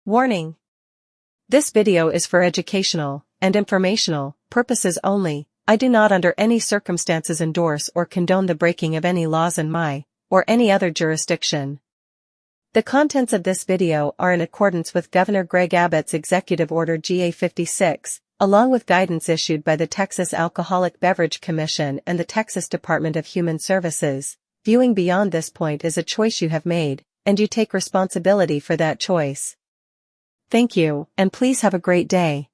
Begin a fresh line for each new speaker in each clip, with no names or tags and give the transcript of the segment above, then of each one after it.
Warning. This video is for educational and informational purposes only. I do not under any circumstances endorse or condone the breaking of any laws in my or any other jurisdiction. The contents of this video are in accordance with Governor Greg Abbott's Executive Order GA 56, along with guidance issued by the Texas Alcoholic Beverage Commission and the Texas Department of Human Services. Viewing beyond this point is a choice you have made, and you take responsibility for that choice. Thank you, and please have a great day.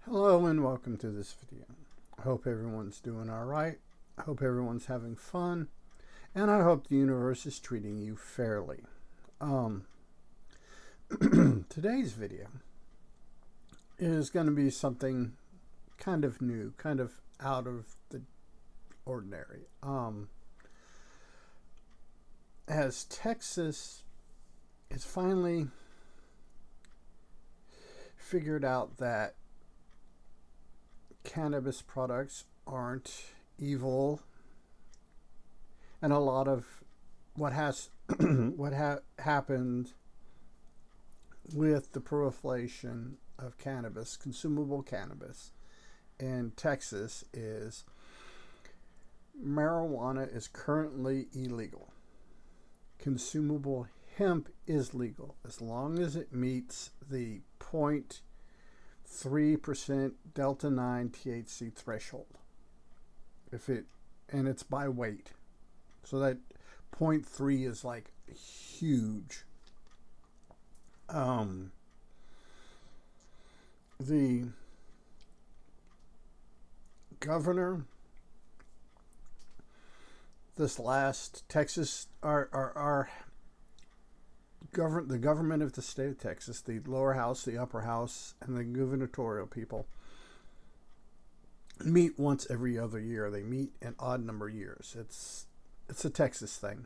Hello and welcome to this video. I hope everyone's doing alright. I hope everyone's having fun. And I hope the universe is treating you fairly. Today's video is going to be something kind of new, kind of out of the ordinary. As Texas has finally figured out that cannabis products aren't evil, and a lot of what has happened with the proliferation of cannabis, consumable cannabis in Texas, is marijuana is currently illegal. Consumable hemp is legal as long as it meets the 0.3% Delta 9 THC threshold. And it's by weight. So that 0.3 is like huge. The governor, this last Texas, the government of the state of Texas, the lower house, the upper house, and the gubernatorial people meet once every other year. They meet an odd number of years. It's a Texas thing.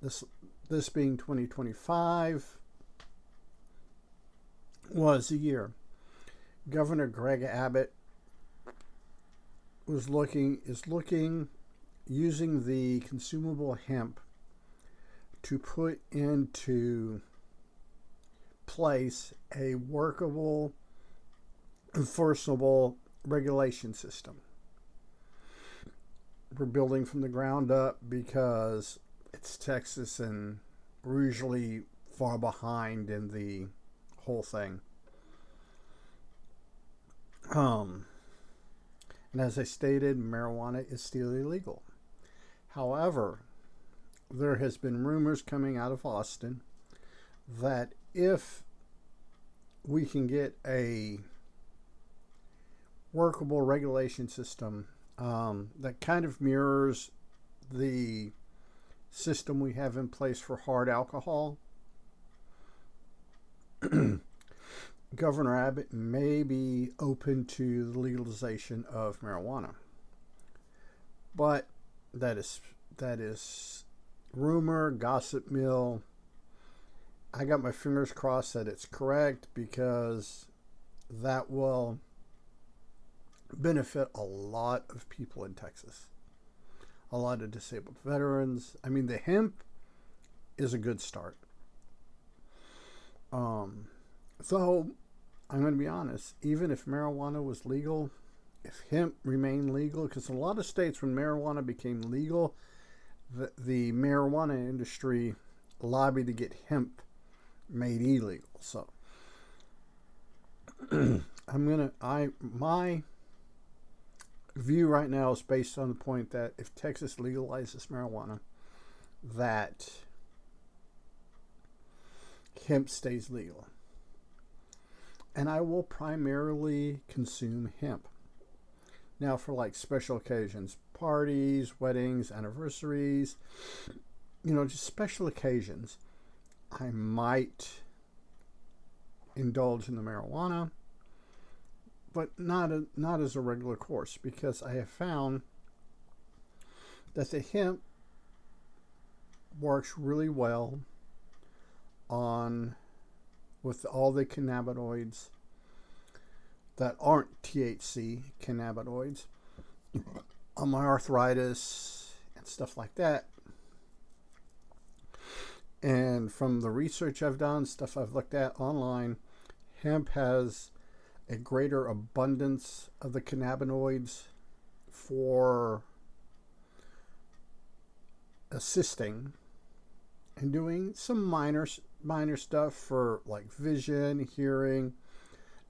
This being 2025 was a year. Governor Greg Abbott is looking using the consumable hemp to put into place a workable, enforceable regulation system. We're building from the ground up because it's Texas and we're usually far behind in the whole thing. And as I stated, marijuana is still illegal. However, there has been rumors coming out of Austin that if we can get a workable regulation system that kind of mirrors the system we have in place for hard alcohol, Governor Abbott may be open to the legalization of marijuana. But that is rumor, gossip mill. I got my fingers crossed that it's correct, because that will benefit a lot of people in Texas. A lot of disabled veterans. I mean, the hemp is a good start. So I'm going to be honest, even if marijuana was legal, if hemp remained legal, because in a lot of states when marijuana became legal, the marijuana industry lobbied to get hemp made illegal. So my view right now is based on the point that if Texas legalizes marijuana, that hemp stays legal. And I will primarily consume hemp. Now, for like special occasions, parties, weddings, anniversaries, just special occasions, I might indulge in the marijuana, but not as a regular course, because I have found that the hemp works really well on with all the cannabinoids that aren't THC cannabinoids on my arthritis and stuff like that. And from the research I've done, stuff I've looked at online, hemp has a greater abundance of the cannabinoids for assisting and doing some minor stuff for like vision, hearing,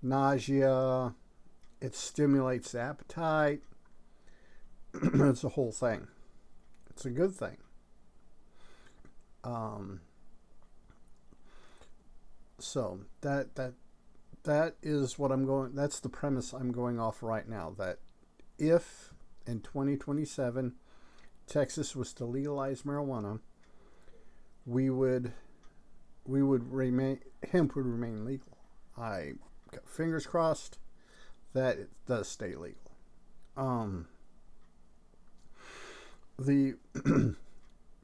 nausea. It stimulates the appetite. It's a whole thing. It's a good thing. So that is what I'm going. That's the premise I'm going off right now. That if in 2027 Texas was to legalize marijuana, we would remain, hemp would remain legal. I got fingers crossed that it does stay legal.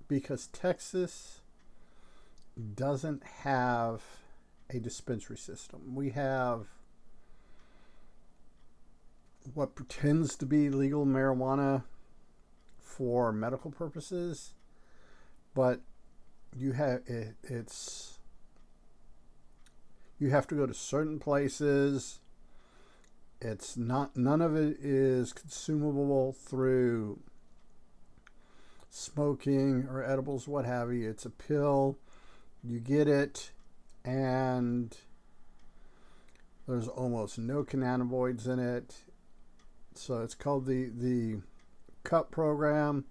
Because Texas doesn't have a dispensary system. We have what pretends to be legal marijuana for medical purposes, but you have you have to go to certain places. It's not, none of it is consumable through smoking or edibles, what have you. It's a pill. You get it, and there's almost no cannabinoids in it. So it's called the CUP program,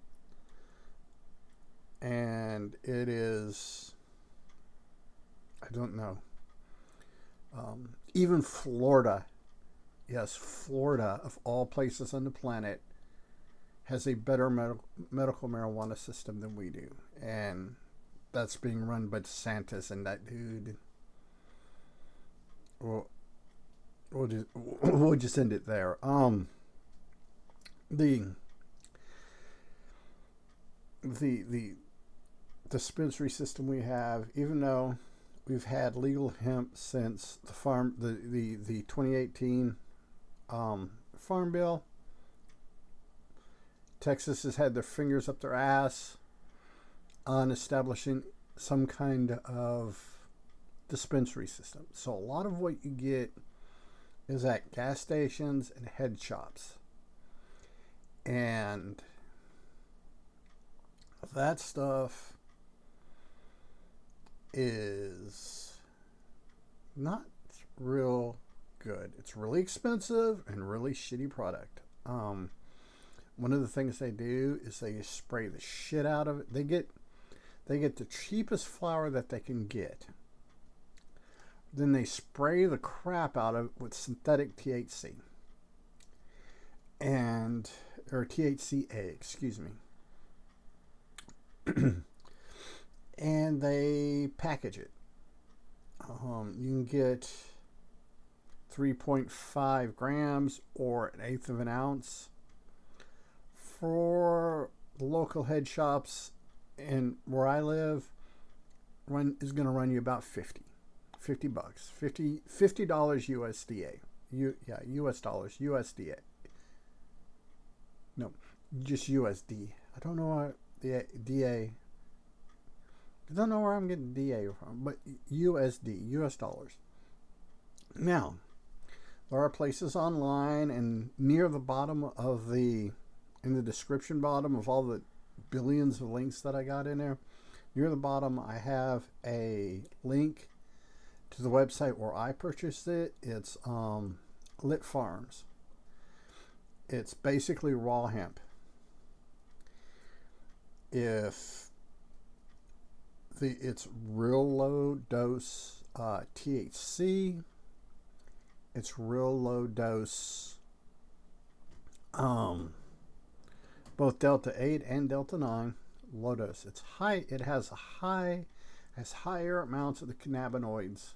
and it is, I don't know, even Florida, yes, Florida of all places on the planet, has a better medical marijuana system than we do, and that's being run by DeSantis and that dude. We'll just end it there. The dispensary system we have, even though we've had legal hemp since the 2018 Farm Bill, Texas has had their fingers up their ass on establishing some kind of dispensary system. So a lot of what you get is at gas stations and head shops. And that stuff is not real good. It's really expensive and really shitty product. One of the things they do is they spray the shit out of it. They get the cheapest flower that they can get. Then they spray the crap out of it with synthetic THC. Or THCA, excuse me. And they package it. You can get 3.5 grams or 1/8 of an ounce. For the local head shops and where I live, is going to run you about $50 USDA. US dollars, USDA. No, just USD. I don't know where the DA. I don't know where I'm getting DA from, but USD, US dollars. Now, there are places online and near the bottom of in the description bottom of all the billions of links that I got in there, near the bottom I have a link to the website where I purchased it. It's Lit Farms. It's basically raw hemp. It's real low dose THC. It's real low dose both Delta 8 and Delta 9 low dose. It's high. It has higher amounts of the cannabinoids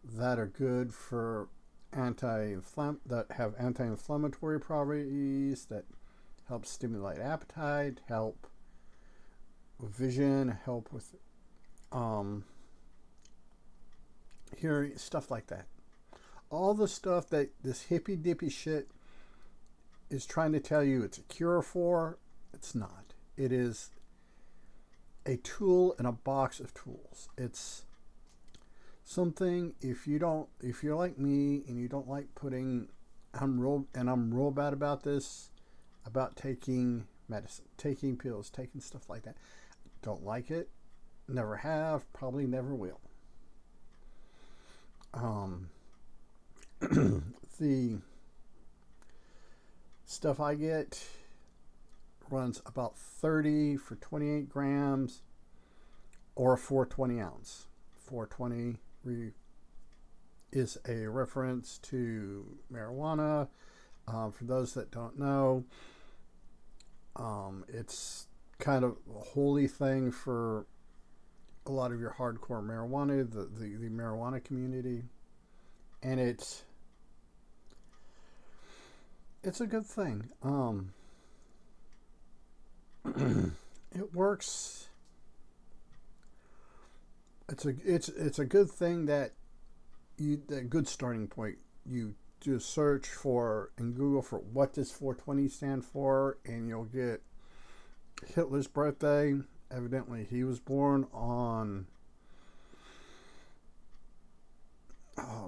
that are good for that have anti-inflammatory properties, that help stimulate appetite, help vision, help with hearing, stuff like that. All the stuff that this hippy dippy shit is trying to tell you it's a cure for, it's not. It is a tool in a box of tools. It's something, if you're like me and you don't like putting, I'm real bad about this, about taking medicine, taking pills, taking stuff like that. Don't like it, never have, probably never will. The stuff I get runs about 30 for 28 grams or a 420 ounce. 420 is a reference to marijuana. For those that don't know, it's kind of a holy thing for a lot of your hardcore marijuana, the marijuana community, and it's a good thing. It works. It's a good thing that a good starting point. You do a search for in Google for what does 420 stand for, and you'll get Hitler's birthday. Evidently, he was born on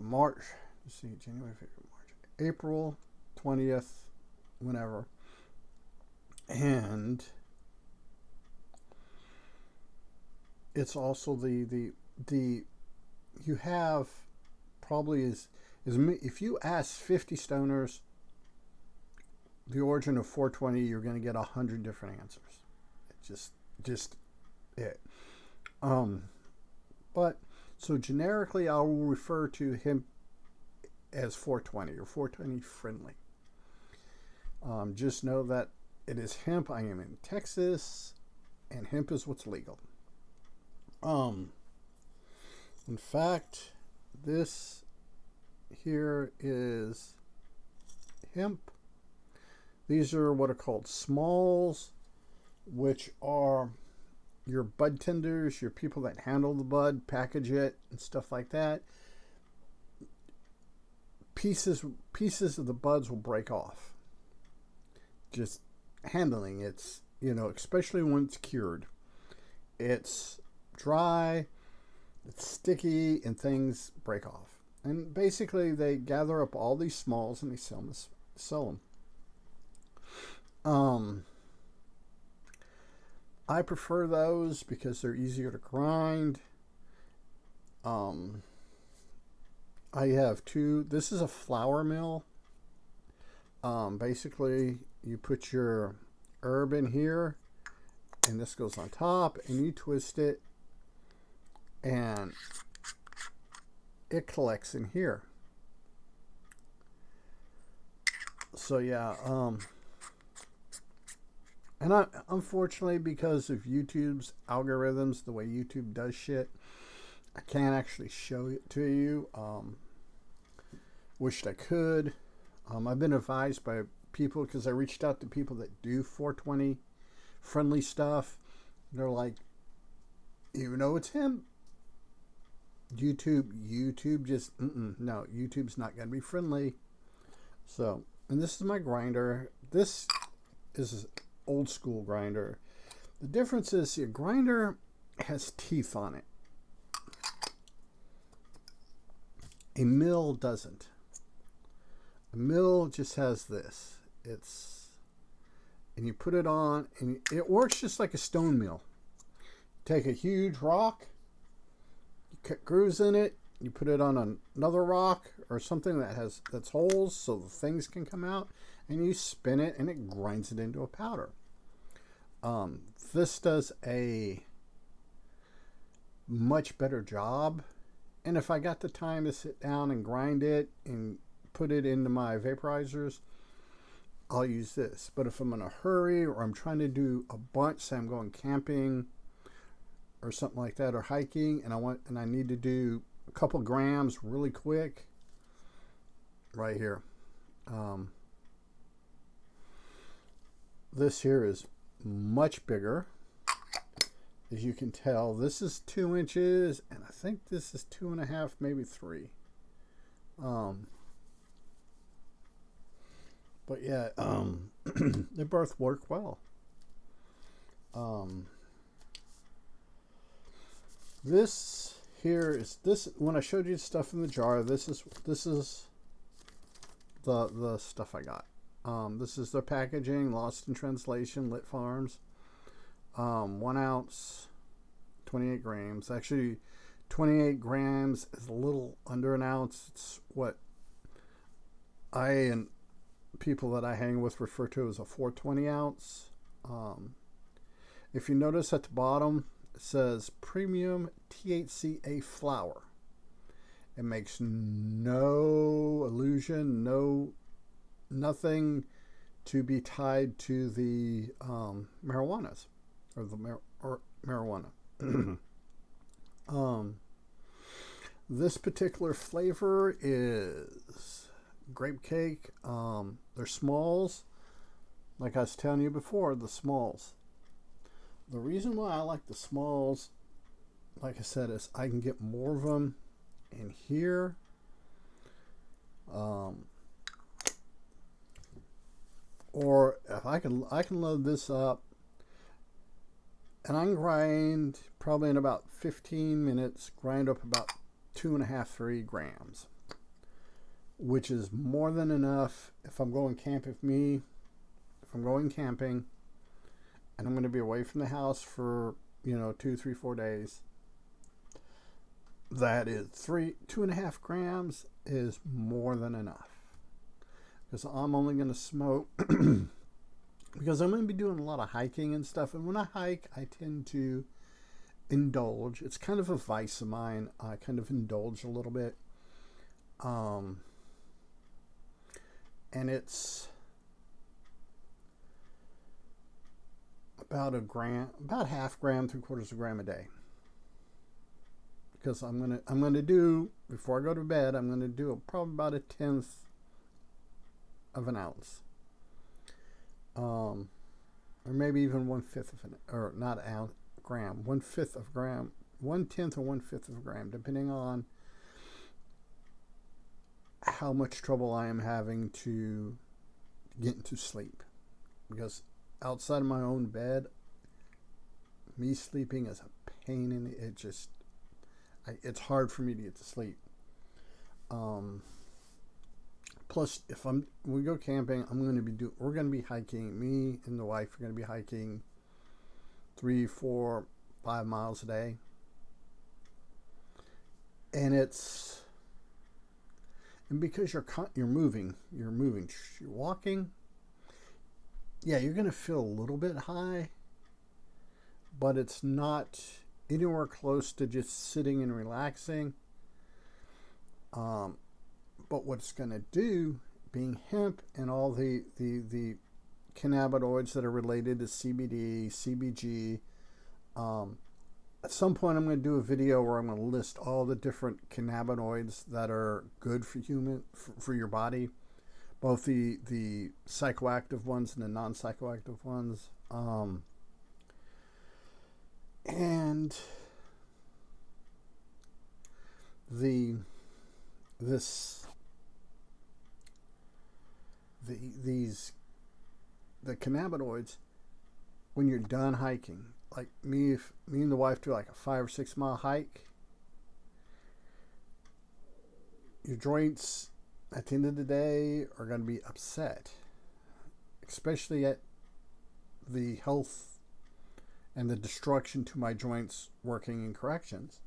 March. Let's see, January, February, March, April 20th, whenever, and it's also the you have probably is if you ask 50 stoners the origin of 420, you're going to get 100 different answers. It's just it. But so generically, I will refer to him as 420 or 420 friendly. Just know that it is hemp. I am in Texas, and hemp is what's legal. In fact, this here is hemp. These are what are called smalls, which are your bud tenders, your people that handle the bud, package it, and stuff like that. Pieces of the buds will break off. Just handling it's, especially when it's cured. It's dry, it's sticky, and things break off. And basically, they gather up all these smalls and they sell them. I prefer those because they're easier to grind. I have two. This is a flour mill. Basically, you put your herb in here, and this goes on top, and you twist it, and it collects in here. So yeah, and unfortunately, because of YouTube's algorithms, the way YouTube does shit, I can't actually show it to you. Wished I could. I've been advised by people, because I reached out to people that do 420 friendly stuff. They're like, even though it's him, YouTube just, no, YouTube's not going to be friendly. So, and this is my grinder. This is an old school grinder. The difference is your grinder has teeth on it. A mill doesn't. A mill just has this. And you put it on, and it works just like a stone mill. Take a huge rock, you cut grooves in it, you put it on another rock or something that's holes so the things can come out, and you spin it, and it grinds it into a powder. This does a much better job. And if I got the time to sit down and grind it and put it into my vaporizers, I'll use this. But if I'm in a hurry, or I'm trying to do a bunch, say I'm going camping or something like that, or hiking, and I need to do a couple grams really quick, right here. This here is much bigger. As you can tell, this is 2 inches, and I think this is 2.5, maybe 3. But yeah, they both work well. This here is this. When I showed you stuff in the jar, this is the stuff I got. This is the packaging, Lost in Translation, Lit Farms. 1 ounce, 28 grams. Actually, 28 grams is a little under an ounce. It's what I and people that I hang with refer to as a 420 ounce. If you notice at the bottom, it says Premium THCA Flower. It makes no allusion, nothing to be tied to the marijuanas or the marijuana. This particular flavor is grape cake. They're smalls. Like I was telling you before, the smalls. The reason why I like the smalls, like I said, is I can get more of them in here. Or if I can load this up, and I can grind probably in about 15 minutes, grind up about 2.5, 3 grams, which is more than enough if I'm going camping. If I'm going camping, and I'm going to be away from the house for 2, 3, 4 days, that is 2.5 grams is more than enough. Because I'm only going to smoke because I'm going to be doing a lot of hiking and stuff. And when I hike, I tend to indulge. It's kind of a vice of mine. I kind of indulge a little bit. And it's about a gram, about half gram, 3/4 gram a day. Because I'm gonna do, before I go to bed, I'm gonna do probably about 1/10 of an ounce, or maybe even 1/5 of an, or not ounce, gram, 1/5 of gram, 1/10 or 1/5 of a gram, depending on how much trouble I am having to get into sleep. Because outside of my own bed, me sleeping is a pain in the, it's hard for me to get to sleep. Plus, if we go camping, we're going to be hiking. Me and the wife are going to be hiking 3, 4, 5 miles a day. And because you're moving, you're walking. Yeah, you're going to feel a little bit high, but it's not anywhere close to just sitting and relaxing. But what it's going to do, being hemp and all the cannabinoids that are related to CBD, CBG, at some point I'm going to do a video where I'm going to list all the different cannabinoids that are good for your body, both the psychoactive ones and the non-psychoactive ones. And the cannabinoids, when you're done hiking, like me and the wife do like a 5 or 6 mile hike, your joints at the end of the day are going to be upset, especially at the health and the destruction to my joints working in corrections.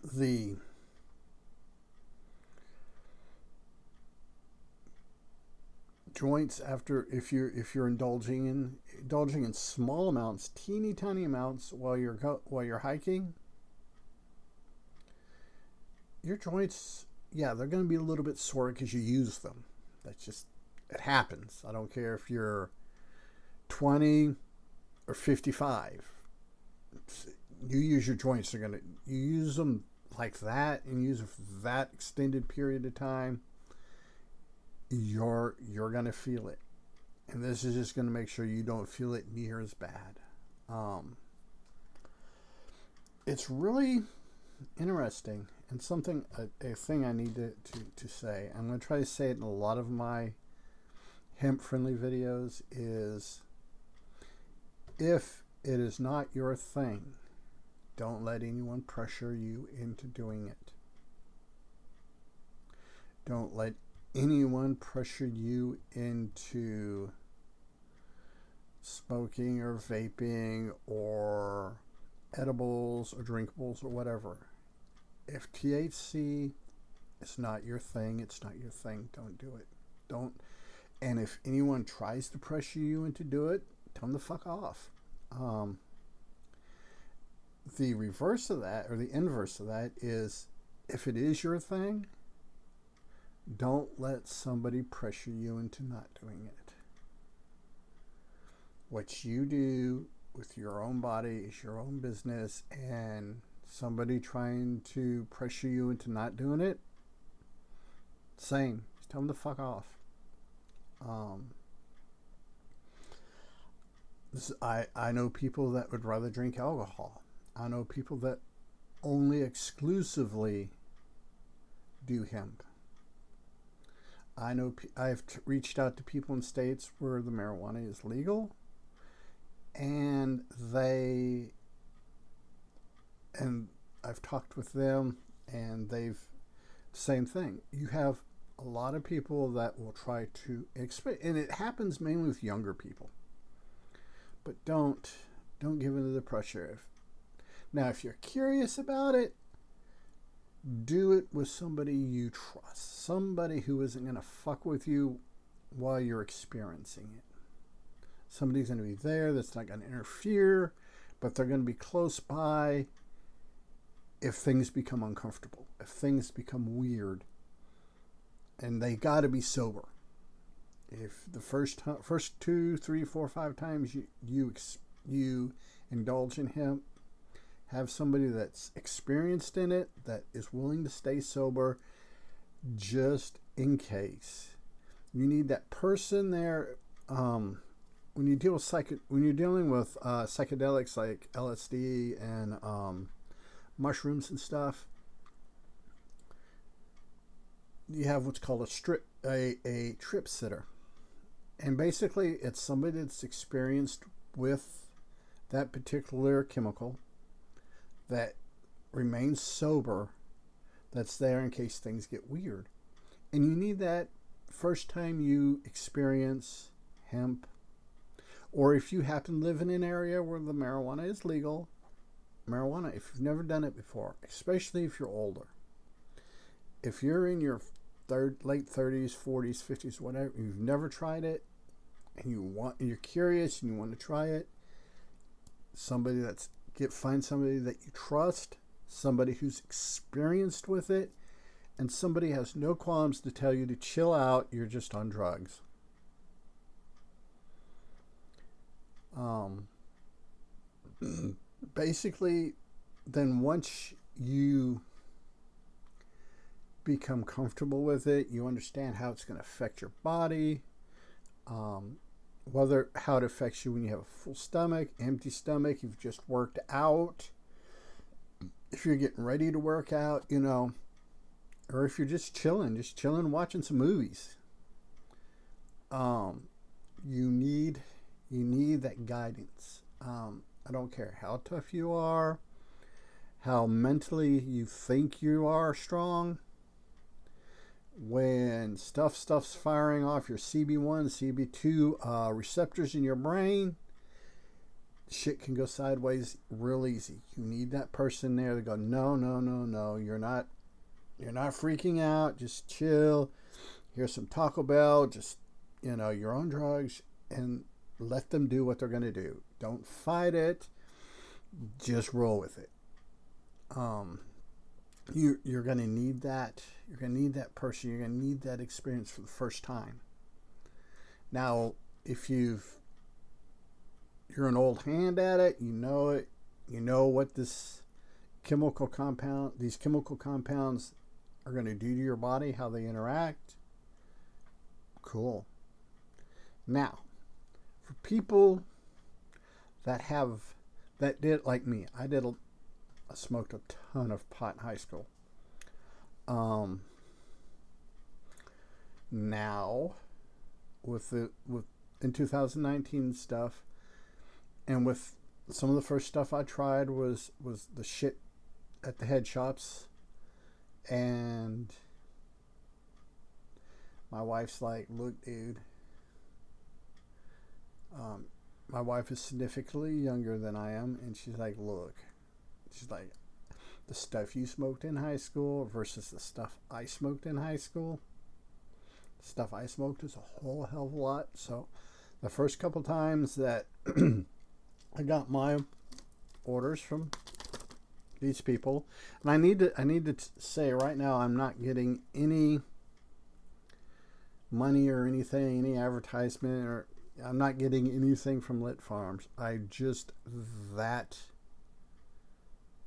The joints, after, if you're indulging in small amounts, teeny tiny amounts while you're hiking, your joints, yeah, they're going to be a little bit sore because you use them. It happens. I don't care if you're 20 or 55. You use your joints. You use them like that, and use it for that extended period of time, you're going to feel it. And this is just going to make sure you don't feel it near as bad. It's really interesting, and something, a thing I need to say. I'm going to try to say it in a lot of my hemp-friendly videos is, if it is not your thing, don't let anyone pressure you into doing it. Don't let anyone pressure you into smoking or vaping or edibles or drinkables or whatever. If THC is not your thing, it's not your thing. Don't do it. Don't. And if anyone tries to pressure you into do it, tell them the fuck off. The reverse of that, or the inverse of that, is if it is your thing, don't let somebody pressure you into not doing it. What you do with your own body is your own business, and somebody trying to pressure you into not doing it, same. Just tell them to fuck off. I know people that would rather drink alcohol. I know people that only exclusively do hemp. I know I've reached out to people in states where the marijuana is legal, and I've talked with them, and they've same thing. You have a lot of people that will try to expect, and it happens mainly with younger people. But don't give into the pressure. Now, if you're curious about it, do it with somebody you trust. Somebody who isn't going to fuck with you while you're experiencing it. Somebody's going to be there that's not going to interfere, but they're going to be close by if things become uncomfortable, if things become weird. And they got to be sober. If the first 2, 3, 4, 5 times you indulge in hemp, have somebody that's experienced in it, that is willing to stay sober, just in case. You need that person there. When you deal with when you're dealing with psychedelics like LSD and mushrooms and stuff, you have what's called a trip sitter. And basically, it's somebody that's experienced with that particular chemical, that remains sober, that's there in case things get weird. And you need that first time you experience hemp, or if you happen to live in an area where the marijuana is legal, if you've never done it before, especially if you're older. If you're in your late 30s, 40s, 50s, whatever, you've never tried it, and you're curious and you want to try it, find somebody that you trust, somebody who's experienced with it, and somebody has no qualms to tell you to chill out, you're just on drugs. Basically, then once you become comfortable with it, you understand how it's going to affect your body, how it affects you when you have a full stomach, empty stomach, you've just worked out, if you're getting ready to work out, or if you're just chilling, watching some movies. You need that guidance. I don't care how tough you are, how mentally you think you are strong. When stuff's firing off your CB1, CB2 receptors in your brain, shit can go sideways real easy. You need that person there to go, no, you're not freaking out, just chill. Here's some Taco Bell, just, you're on drugs, and let them do what they're going to do. Don't fight it, just roll with it. You're going to need that. You're going to need that person. You're going to need that experience for the first time. Now, if you're an old hand at it, you know what these chemical compounds are going to do to your body, how they interact. Cool. Now, for people that have that did, like me, I smoked a ton of pot in high school. Now, with in 2019 stuff, and with some of the first stuff I tried was the shit at the head shops, and my wife's like, look, dude, my wife is significantly younger than I am, and she's like, look, she's like, the stuff you smoked in high school versus the stuff I smoked in high school, the stuff I smoked is a whole hell of a lot. So the first couple times that I got my orders from these people, and I need to say right now, I'm not getting any money or anything, any advertisement, or I'm not getting anything from Lit Farms. I just that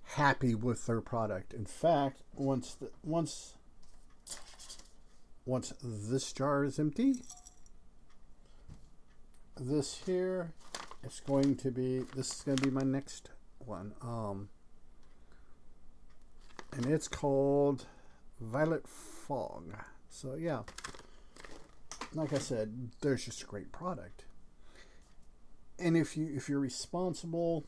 happy with their product. In fact, once this jar is empty, this here is going to be my next one. And it's called Violet Fog. So yeah, like I said, there's just a great product. And if you're responsible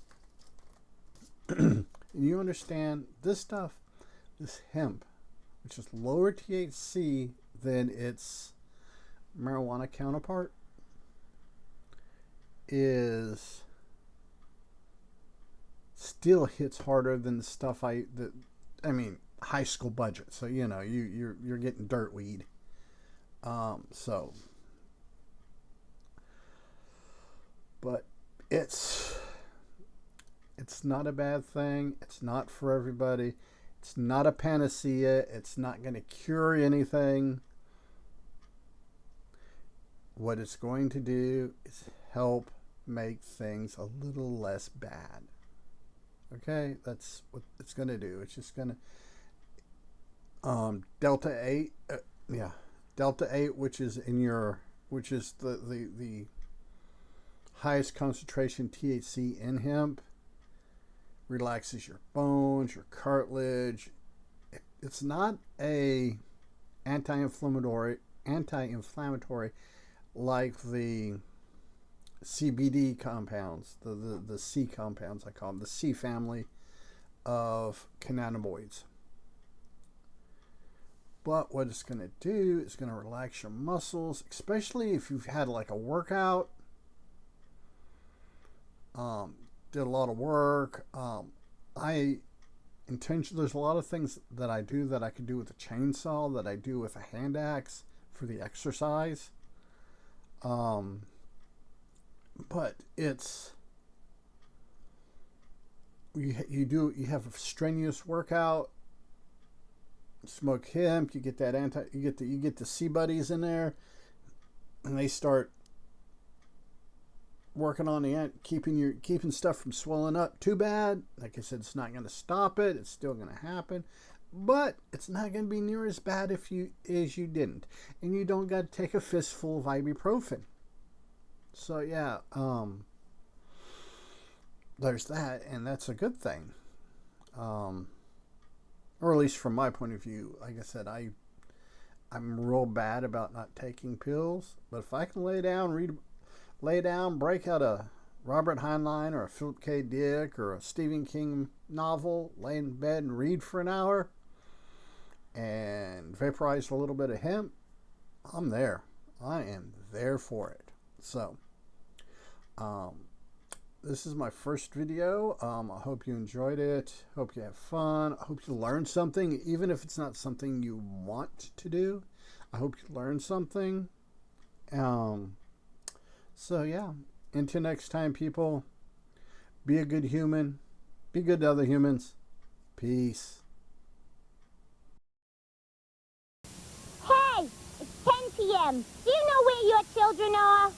and you understand this stuff, this hemp, which is lower THC than its marijuana counterpart, is still hits harder than the stuff I mean, high school budget. So you know, you're getting dirt weed. So, but it's not a bad thing. It's not for everybody. It's not a panacea. It's not going to cure anything. What it's going to do is help make things a little less bad. Okay, that's what it's going to do. It's just going to Delta 8, Delta 8, which is the highest concentration THC in hemp, relaxes your bones, your cartilage. It's not a anti-inflammatory like the CBD compounds, the C compounds, I call them, the C family of cannabinoids. But what it's going to do is going to relax your muscles, especially if you've had like a workout, did a lot of work. There's a lot of things that I do that I can do with a chainsaw, that I do with a hand axe for the exercise. But it's, you have a strenuous workout, smoke hemp, you get the C buddies in there, and they start working on the keeping stuff from swelling up too bad. Like I said, it's not going to stop it. It's still going to happen, but it's not going to be near as bad as you didn't, and you don't got to take a fistful of ibuprofen. So yeah, there's that, and that's a good thing. Or at least from my point of view. Like I said, I'm real bad about not taking pills, but if I can lay down, break out a Robert Heinlein or a Philip K. Dick or a Stephen King novel, lay in bed and read for an hour, and vaporize a little bit of hemp, I'm there. I am there for it. So, this is my first video. I hope you enjoyed it. Hope you have fun. I hope you learned something, even if it's not something you want to do. I hope you learned something. So yeah, until next time, people, be a good human. Be good to other humans. Peace.
Hey, it's 10 p.m. Do you know where your children are?